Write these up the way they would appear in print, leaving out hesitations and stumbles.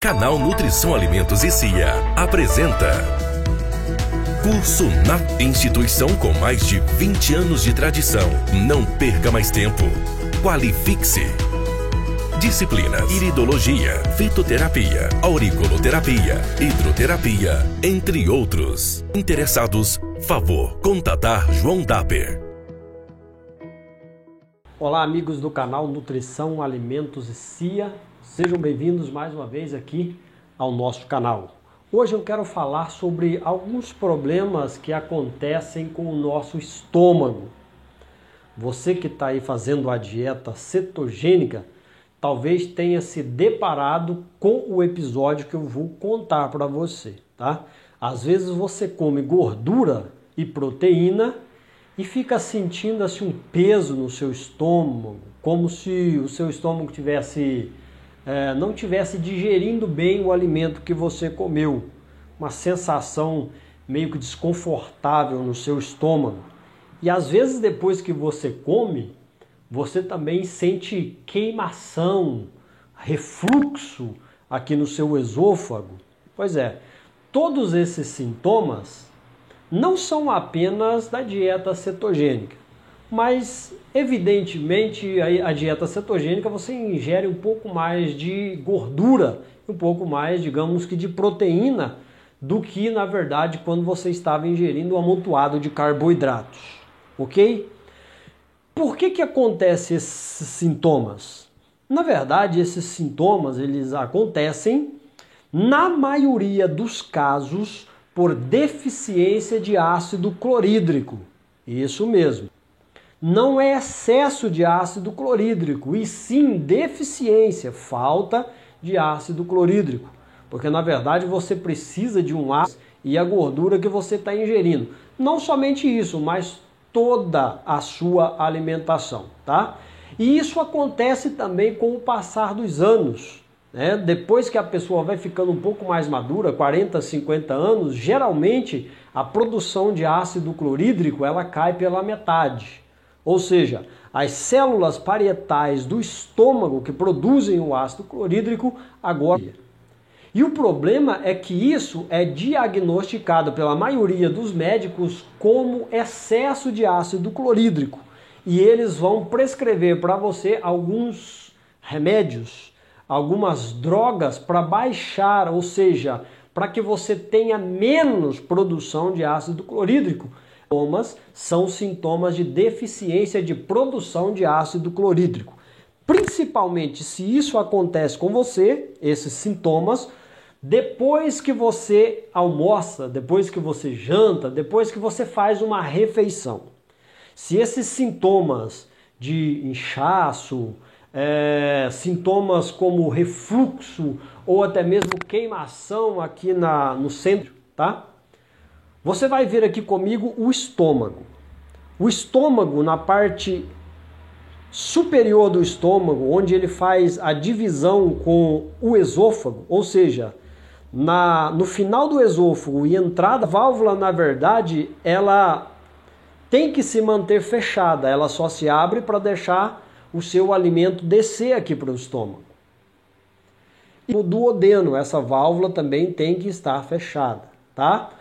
Canal Nutrição Alimentos e CIA apresenta Curso NAP, instituição com mais de 20 anos de tradição. Não perca mais tempo. Qualifique-se. Disciplinas: iridologia, fitoterapia, auriculoterapia, hidroterapia, entre outros. Interessados, favor contatar João Dapper. Olá, amigos do canal Nutrição Alimentos e CIA. Sejam bem-vindos mais uma vez aqui ao nosso canal. Hoje eu quero falar sobre alguns problemas que acontecem com o nosso estômago. Você que está aí fazendo a dieta cetogênica, talvez tenha se deparado com o episódio que eu vou contar para você, tá? Às vezes você come gordura e proteína e fica sentindo assim um peso no seu estômago, como se o seu estômago não estivesse digerindo bem o alimento que você comeu. Uma sensação meio que desconfortável no seu estômago. E às vezes depois que você come, você também sente queimação, refluxo aqui no seu esôfago. Pois é, todos esses sintomas não são apenas da dieta cetogênica, mas evidentemente a dieta cetogênica você ingere um pouco mais de gordura, um pouco mais, digamos que de proteína, do que na verdade quando você estava ingerindo um amontoado de carboidratos, ok? Por que acontecem esses sintomas? Na verdade, esses sintomas eles acontecem, na maioria dos casos, por deficiência de ácido clorídrico. Isso mesmo. Não é excesso de ácido clorídrico, e sim deficiência, falta de ácido clorídrico. Porque na verdade você precisa de um ácido e a gordura que você está ingerindo. Não somente isso, mas toda a sua alimentação, tá? E isso acontece também com o passar dos anos, né? Depois que a pessoa vai ficando um pouco mais madura, 40, 50 anos, geralmente a produção de ácido clorídrico ela cai pela metade. Ou seja, as células parietais do estômago que produzem o ácido clorídrico agora. E o problema é que isso é diagnosticado pela maioria dos médicos como excesso de ácido clorídrico. E eles vão prescrever para você alguns remédios, algumas drogas para baixar, ou seja, para que você tenha menos produção de ácido clorídrico. São sintomas de deficiência de produção de ácido clorídrico. Principalmente se isso acontece com você, esses sintomas, depois que você almoça, depois que você janta, depois que você faz uma refeição. Se esses sintomas de inchaço, sintomas como refluxo ou até mesmo queimação aqui no centro, tá? Você vai ver aqui comigo o estômago. O estômago, na parte superior do estômago, onde ele faz a divisão com o esôfago, ou seja, no final do esôfago e entrada, a válvula, na verdade, ela tem que se manter fechada. Ela só se abre para deixar o seu alimento descer aqui para o estômago. E o duodeno, essa válvula também tem que estar fechada, tá?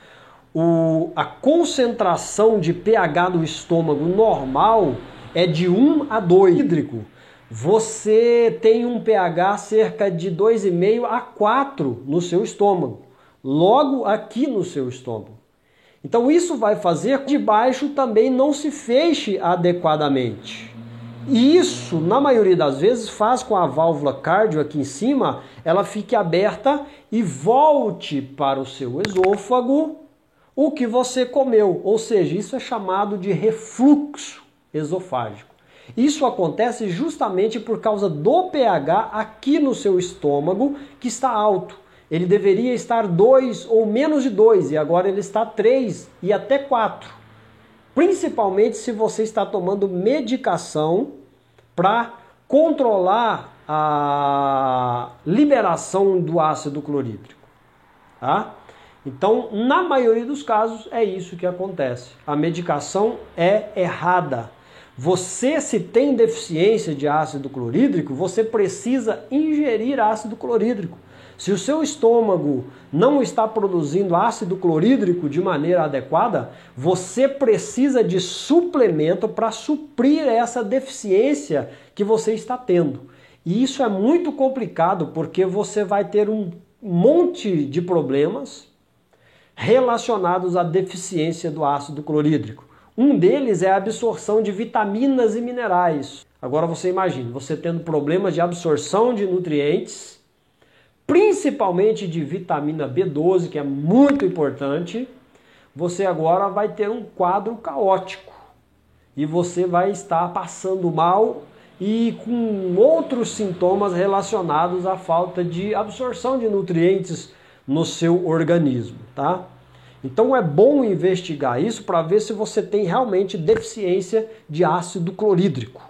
A concentração de pH do estômago normal é de 1 a 2 hídrico. Você tem um pH cerca de 2,5 a 4 no seu estômago, logo aqui no seu estômago. Então isso vai fazer que de baixo também não se feche adequadamente. E isso, na maioria das vezes, faz com a válvula cardio aqui em cima, ela fique aberta e volte para o seu esôfago o que você comeu, ou seja, isso é chamado de refluxo esofágico. Isso acontece justamente por causa do pH aqui no seu estômago que está alto. Ele deveria estar 2 ou menos de 2 e agora ele está 3 e até 4. Principalmente se você está tomando medicação para controlar a liberação do ácido clorídrico, tá? Então, na maioria dos casos, é isso que acontece. A medicação é errada. Você, se tem deficiência de ácido clorídrico, você precisa ingerir ácido clorídrico. Se o seu estômago não está produzindo ácido clorídrico de maneira adequada, você precisa de suplemento para suprir essa deficiência que você está tendo. E isso é muito complicado porque você vai ter um monte de problemas relacionados à deficiência do ácido clorídrico. Um deles é a absorção de vitaminas e minerais. Agora você imagina, você tendo problemas de absorção de nutrientes, principalmente de vitamina B12, que é muito importante, você agora vai ter um quadro caótico. E você vai estar passando mal e com outros sintomas relacionados à falta de absorção de nutrientes no seu organismo, tá? Então é bom investigar isso para ver se você tem realmente deficiência de ácido clorídrico.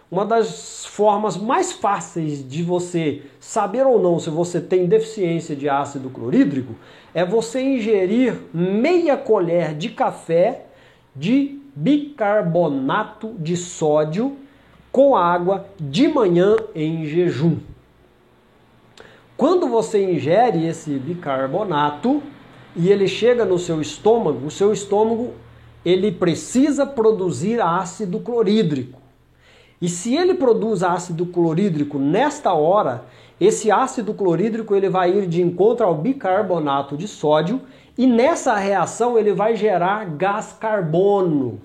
Uma das formas mais fáceis de você saber ou não se você tem deficiência de ácido clorídrico é você ingerir meia colher de café de bicarbonato de sódio com água de manhã em jejum. Quando você ingere esse bicarbonato e ele chega no seu estômago, o seu estômago ele precisa produzir ácido clorídrico. E se ele produz ácido clorídrico nesta hora, esse ácido clorídrico ele vai ir de encontro ao bicarbonato de sódio e nessa reação ele vai gerar gás carbônico,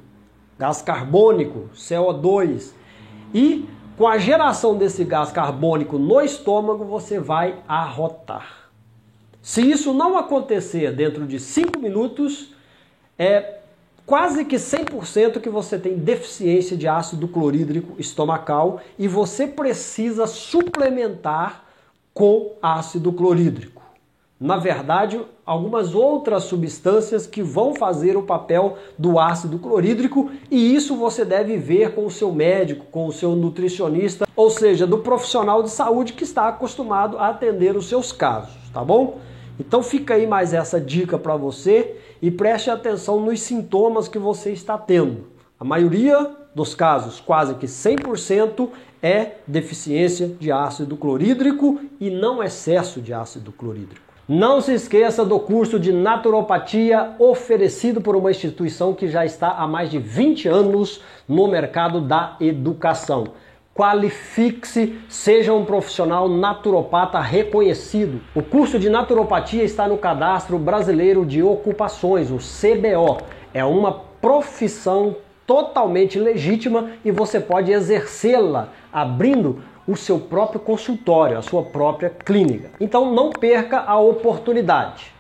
CO2. E com a geração desse gás carbônico no estômago, você vai arrotar. Se isso não acontecer dentro de 5 minutos, é quase que 100% que você tem deficiência de ácido clorídrico estomacal e você precisa suplementar com ácido clorídrico. Na verdade, algumas outras substâncias que vão fazer o papel do ácido clorídrico e isso você deve ver com o seu médico, com o seu nutricionista, ou seja, do profissional de saúde que está acostumado a atender os seus casos, tá bom? Então fica aí mais essa dica para você e preste atenção nos sintomas que você está tendo. A maioria dos casos, quase que 100%, é deficiência de ácido clorídrico e não excesso de ácido clorídrico. Não se esqueça do curso de naturopatia oferecido por uma instituição que já está há mais de 20 anos no mercado da educação. Qualifique-se, seja um profissional naturopata reconhecido. O curso de naturopatia está no Cadastro Brasileiro de Ocupações, o CBO. É uma profissão totalmente legítima e você pode exercê-la abrindo o seu próprio consultório, a sua própria clínica. Então não perca a oportunidade.